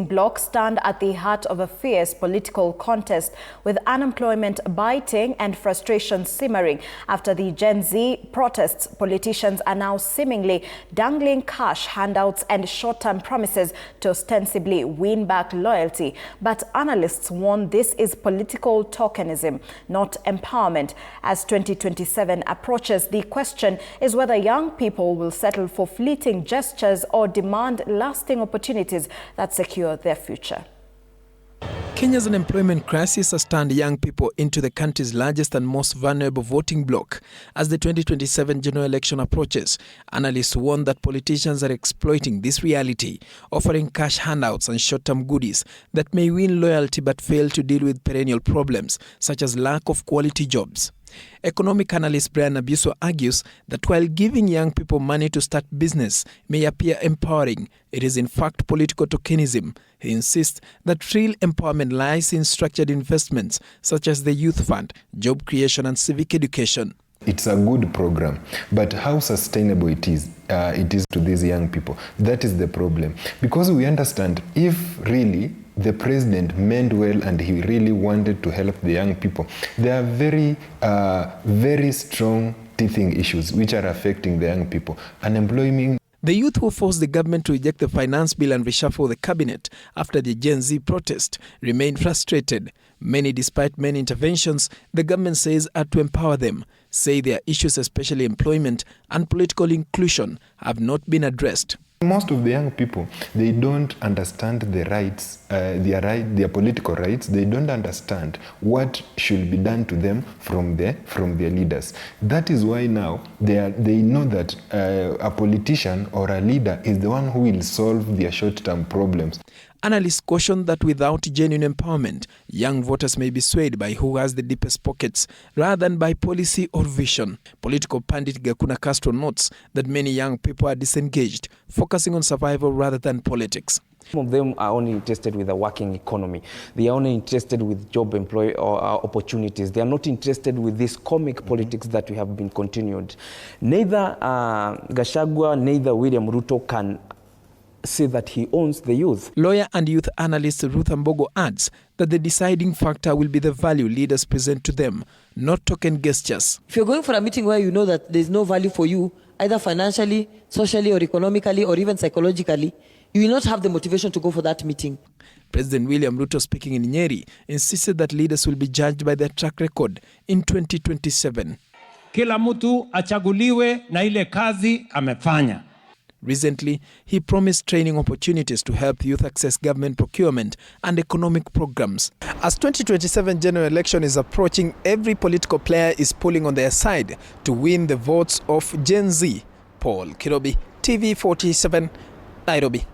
Bloc stand at the heart of a fierce political contest, with unemployment biting and frustration simmering. After the Gen Z protests, politicians are now seemingly dangling cash, handouts and short-term promises to ostensibly win back loyalty. But analysts warn this is political tokenism, not empowerment. As 2027 approaches, the question is whether young people will settle for fleeting gestures or demand lasting opportunities that secure their future. Kenya's unemployment crisis has turned young people into the country's largest and most vulnerable voting bloc. As the 2027 general election approaches, analysts warn that politicians are exploiting this reality, offering cash handouts and short-term goodies that may win loyalty but fail to deal with perennial problems, such as lack of quality jobs. Economic analyst Nabiswa argues that while giving young people money to start business may appear empowering, it is in fact political tokenism. He insists that real empowerment lies in structured investments such as the youth fund, job creation and civic education. It's a good program, but how sustainable it is to these young people, that is the problem. Because we understand if really the president meant well and he really wanted to help the young people, there are very strong teething issues which are affecting the young people. Unemployment. The youth who forced the government to reject the finance bill and reshuffle the cabinet after the Gen Z protest remain frustrated. Many, despite many interventions, the government says are to empower them, say their issues, especially employment and political inclusion, have not been addressed. Most of the young people, they don't understand the rights, their political rights. They don't understand what should be done to them from their leaders. That is why now they know that a politician or a leader is the one who will solve their short-term problems. Analysts caution that without genuine empowerment, young voters may be swayed by who has the deepest pockets rather than by policy or vision. Political pundit Gakuna Castro notes that many young people are disengaged, focusing on survival rather than politics. Some of them are only interested with the working economy. They are only interested with job opportunities. They are not interested with this comic politics that we have been continued. Neither Gachagua, neither William Ruto can say that he owns the youth. Lawyer and youth analyst Ruto adds that the deciding factor will be the value leaders present to them, not token gestures. If you're going for a meeting where you know that there's no value for you, either financially, socially or economically or even psychologically, you will not have the motivation to go for that meeting. President William Ruto, speaking in Nyeri, insisted that leaders will be judged by their track record in 2027. Kila mtu achaguliwe na ile kazi amefanya. Recently, he promised training opportunities to help youth access government procurement and economic programs. As 2027 general election is approaching, every political player is pulling on their side to win the votes of Gen Z. Paul Kirobi, TV 47, Nairobi.